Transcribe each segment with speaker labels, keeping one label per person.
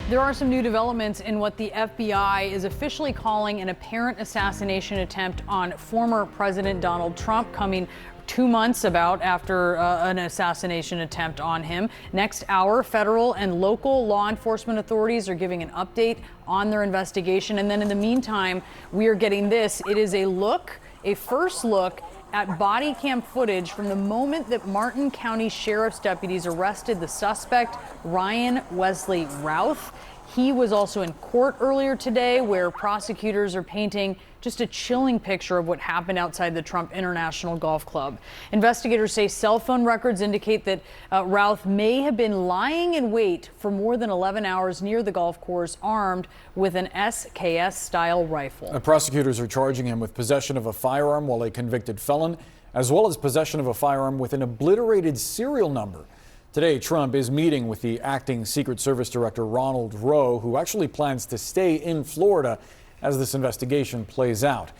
Speaker 1: There are some new developments in what the FBI is officially calling an apparent assassination attempt on former President Donald Trump, coming 2 months about after an assassination attempt on him. Next hour, federal and local law enforcement authorities are giving an update on their investigation. And then in the meantime, we are getting this. It is a first look at body cam footage from the moment that Martin County Sheriff's deputies arrested the suspect, Ryan Wesley Routh. He was also in court earlier today, where prosecutors are painting just a chilling picture of what happened outside the Trump International Golf Club. Investigators say cell phone records indicate that Routh may have been lying in wait for more than 11 hours near the golf course, armed with an SKS-style rifle.
Speaker 2: The prosecutors are charging him with possession of a firearm while a convicted felon, as well as possession of a firearm with an obliterated serial number. Today, Trump is meeting with the acting Secret Service Director Ronald Rowe, who actually plans to stay in Florida as this investigation plays out.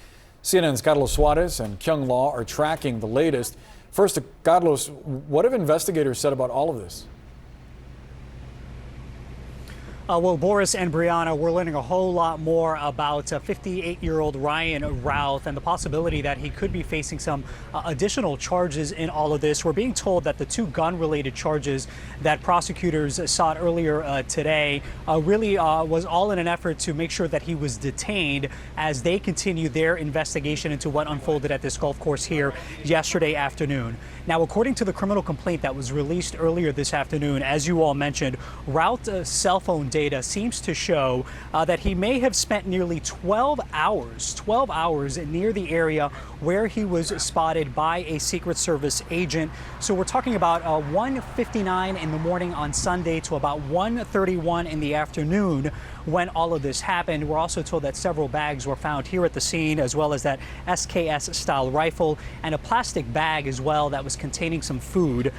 Speaker 2: CNN's Carlos Suarez and Kyung Law are tracking the latest. First, Carlos, what have investigators said about all of this?
Speaker 3: Well, Boris and Brianna, we're learning a whole lot more about 58-year-old Ryan Routh and the possibility that he could be facing some additional charges in all of this. We're being told that the two gun-related charges that prosecutors sought earlier today really was all in an effort to make sure that he was detained as they continue their investigation into what unfolded at this golf course here yesterday afternoon. Now, according to the criminal complaint that was released earlier this afternoon, as you all mentioned, Routh's cell phone data seems to show that he may have spent nearly 12 hours near the area where he was spotted by a Secret Service agent. So we're talking about 1:59 in the morning on Sunday to about 1:31 in the afternoon when all of this happened. We're also told that several bags were found here at the scene, as well as that SKS-style rifle and a plastic bag as well that was containing some food.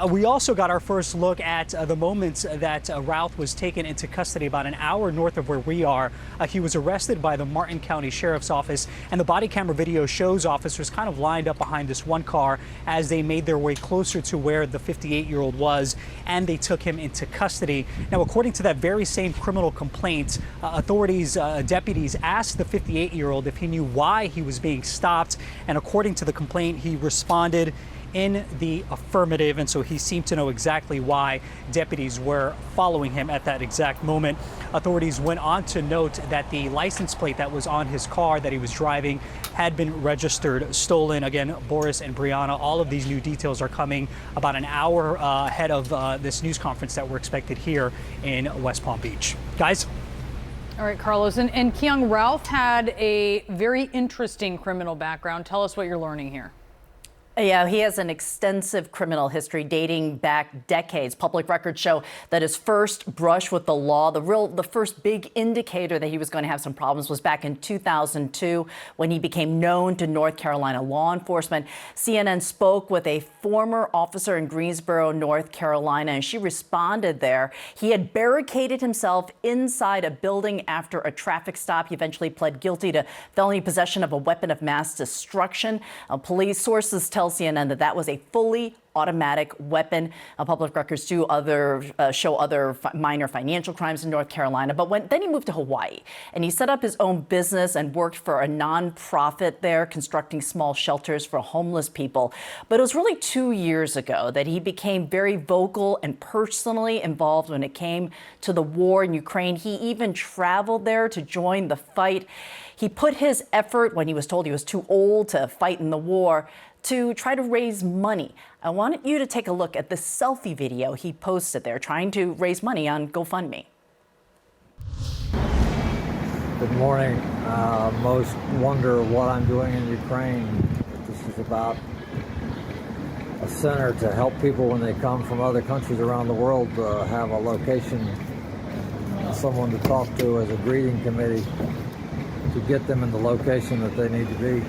Speaker 3: We also got our first look at the moments that Routh was taken into custody about an hour north of where we are. He was arrested by the Martin County Sheriff's Office, and the body camera video shows officers kind of lined up behind this one car as they made their way closer to where the 58-year-old was, and they took him into custody. Now, according to that very same criminal complaint, deputies asked the 58-year-old if he knew why he was being stopped, and according to the complaint, he responded in the affirmative, and so he seemed to know exactly why deputies were following him at that exact moment. Authorities went on to note that the license plate that was on his car that he was driving had been registered stolen. Again, Boris and Brianna, all of these new details are coming about an hour ahead of this news conference that we're expected here in West Palm Beach. Guys?
Speaker 1: All right, Carlos. And Kyung, Routh had a very interesting criminal background. Tell us what you're learning here.
Speaker 4: Yeah, he has an extensive criminal history dating back decades. Public records show that his first brush with the law, the first big indicator that he was going to have some problems, was back in 2002 when he became known to North Carolina law enforcement. CNN spoke with a former officer in Greensboro, North Carolina, and she responded there. He had barricaded himself inside a building after a traffic stop. He eventually pled guilty to felony possession of a weapon of mass destruction. Police sources tell CNN that was a fully automatic weapon. Public records do show other minor financial crimes in North Carolina. But then he moved to Hawaii, and he set up his own business and worked for a nonprofit there, constructing small shelters for homeless people. But it was really 2 years ago that he became very vocal and personally involved when it came to the war in Ukraine. He even traveled there to join the fight. He put his effort, when he was told he was too old to fight in the war, to try to raise money. I wanted you to take a look at the selfie video he posted there, trying to raise money on GoFundMe.
Speaker 5: Good morning. Most wonder what I'm doing in Ukraine. This is about a center to help people when they come from other countries around the world have a location, someone to talk to as a greeting committee to get them in the location that they need to be.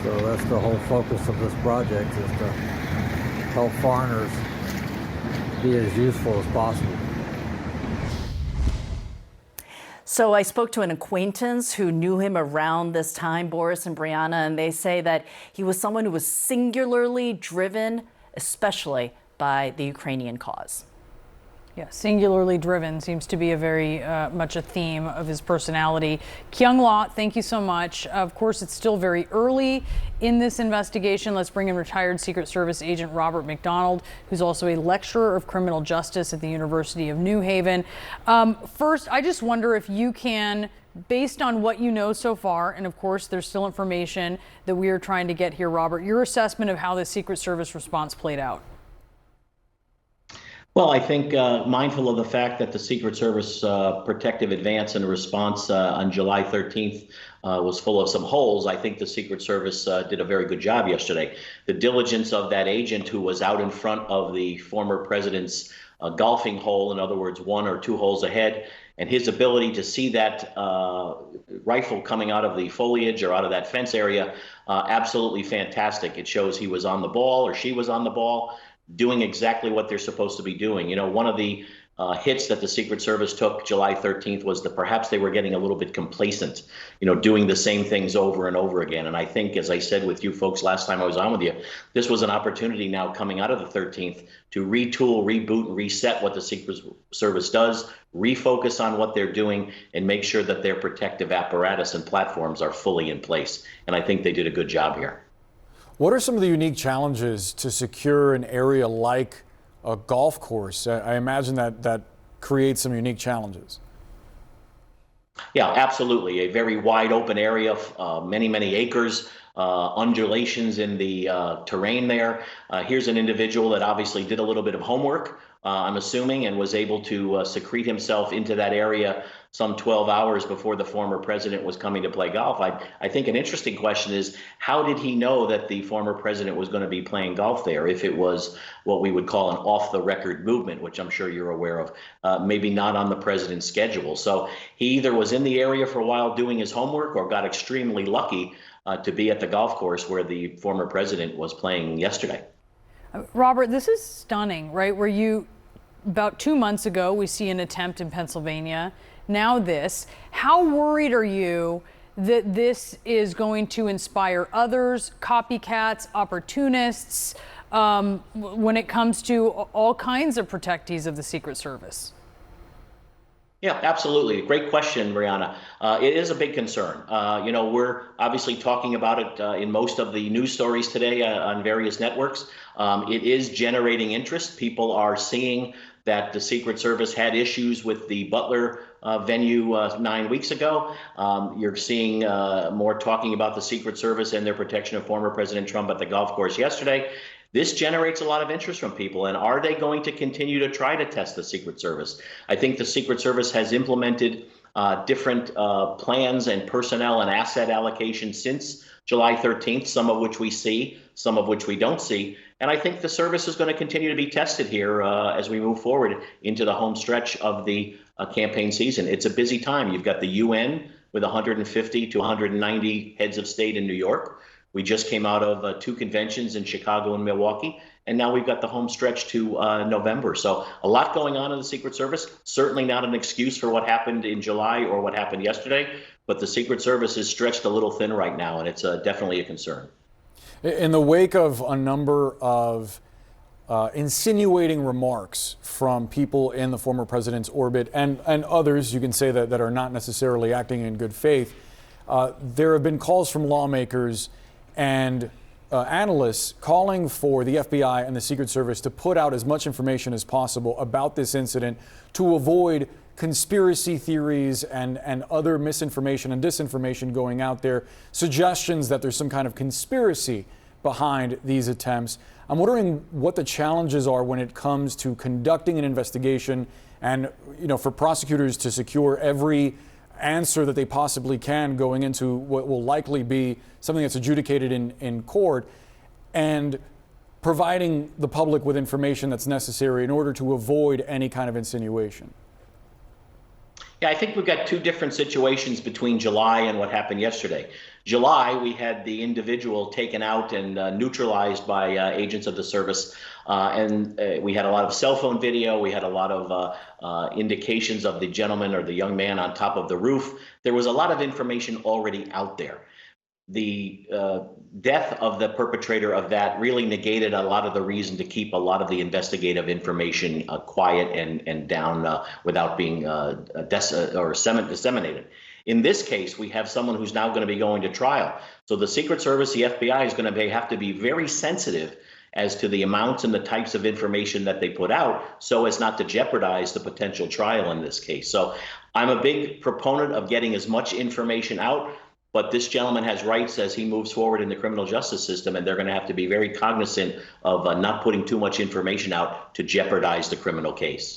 Speaker 5: So that's the whole focus of this project, is to help foreigners be as useful as possible.
Speaker 4: So I spoke to an acquaintance who knew him around this time, Boris and Brianna, and they say that he was someone who was singularly driven, especially by the Ukrainian cause.
Speaker 1: Yeah, singularly driven seems to be a very much a theme of his personality. Kyung Lah, thank you so much. Of course, it's still very early in this investigation. Let's bring in retired Secret Service agent Robert McDonald, who's also a lecturer of criminal justice at the University of New Haven. First, I just wonder if you can, based on what you know so far, and of course there's still information that we are trying to get here, Robert, your assessment of how the Secret Service response played out.
Speaker 6: Well, I think mindful of the fact that the Secret Service protective advance and response on July 13th was full of some holes, I think the Secret Service did a very good job yesterday. The diligence of that agent who was out in front of the former president's golfing hole, in other words, 1 or 2 holes ahead, and his ability to see that rifle coming out of the foliage or out of that fence area, absolutely fantastic. It shows he was on the ball, or she was on the ball, doing exactly what they're supposed to be doing. You know, one of the hits that the Secret Service took July 13th was that perhaps they were getting a little bit complacent, you know, doing the same things over and over again. And I think, as I said with you folks last time I was on with you, this was an opportunity now coming out of the 13th to retool, reboot, and reset what the Secret Service does, refocus on what they're doing, and make sure that their protective apparatus and platforms are fully in place. And I think they did a good job here.
Speaker 2: What are some of the unique challenges to secure an area like a golf course? I imagine that creates some unique challenges.
Speaker 6: Yeah, absolutely. A very wide open area, many acres, undulations in the terrain there. Here's an individual that obviously did a little bit of homework, I'm assuming, and was able to secrete himself into that area some 12 hours before the former president was coming to play golf. I think an interesting question is, how did he know that the former president was going to be playing golf there if it was what we would call an off-the-record movement, which I'm sure you're aware of, maybe not on the president's schedule. So he either was in the area for a while doing his homework or got extremely lucky to be at the golf course where the former president was playing yesterday.
Speaker 1: Robert, this is stunning, right? Where about 2 months ago, we see an attempt in Pennsylvania. Now this. How worried are you that this is going to inspire others, copycats, opportunists, when it comes to all kinds of protectees of the Secret Service?
Speaker 6: Yeah, absolutely. Great question, Brianna. It is a big concern. You know, we're obviously talking about it in most of the news stories today on various networks. It is generating interest. People are seeing that the Secret Service had issues with the Butler venue 9 weeks ago. You're seeing more talking about the Secret Service and their protection of former President Trump at the golf course yesterday. This generates a lot of interest from people. And are they going to continue to try to test the Secret Service? I think the Secret Service has implemented different plans and personnel and asset allocation since July 13th, some of which we see, some of which we don't see. And I think the service is going to continue to be tested here as we move forward into the home stretch of the campaign season. It's a busy time. You've got the UN with 150 to 190 heads of state in New York. We just came out of 2 conventions in Chicago and Milwaukee, and now we've got the home stretch to November. So a lot going on in the Secret Service. Certainly not an excuse for what happened in July or what happened yesterday, but the Secret Service is stretched a little thin right now, and it's definitely a concern.
Speaker 2: In the wake of a number of insinuating remarks from people in the former president's orbit and others, you can say that are not necessarily acting in good faith, there have been calls from lawmakers and analysts calling for the FBI and the Secret Service to put out as much information as possible about this incident to avoid conspiracy theories and other misinformation and disinformation going out there, suggestions that there's some kind of conspiracy behind these attempts. I'm wondering what the challenges are when it comes to conducting an investigation and, you know, for prosecutors to secure every answer that they possibly can going into what will likely be something that's adjudicated in court, and providing the public with information that's necessary in order to avoid any kind of insinuation.
Speaker 6: Yeah, I think we've got 2 different situations between July and what happened yesterday. July, we had the individual taken out and neutralized by agents of the service. And we had a lot of cell phone video. We had a lot of indications of the gentleman or the young man on top of the roof. There was a lot of information already out there. the death of the perpetrator of that really negated a lot of the reason to keep a lot of the investigative information quiet and down without being disseminated. In this case, we have someone who's now going to be going to trial. So the Secret Service, the FBI, is going to have to be very sensitive as to the amounts and the types of information that they put out so as not to jeopardize the potential trial in this case. So I'm a big proponent of getting as much information out, but this gentleman has rights as he moves forward in the criminal justice system, and they're going to have to be very cognizant of not putting too much information out to jeopardize the criminal case.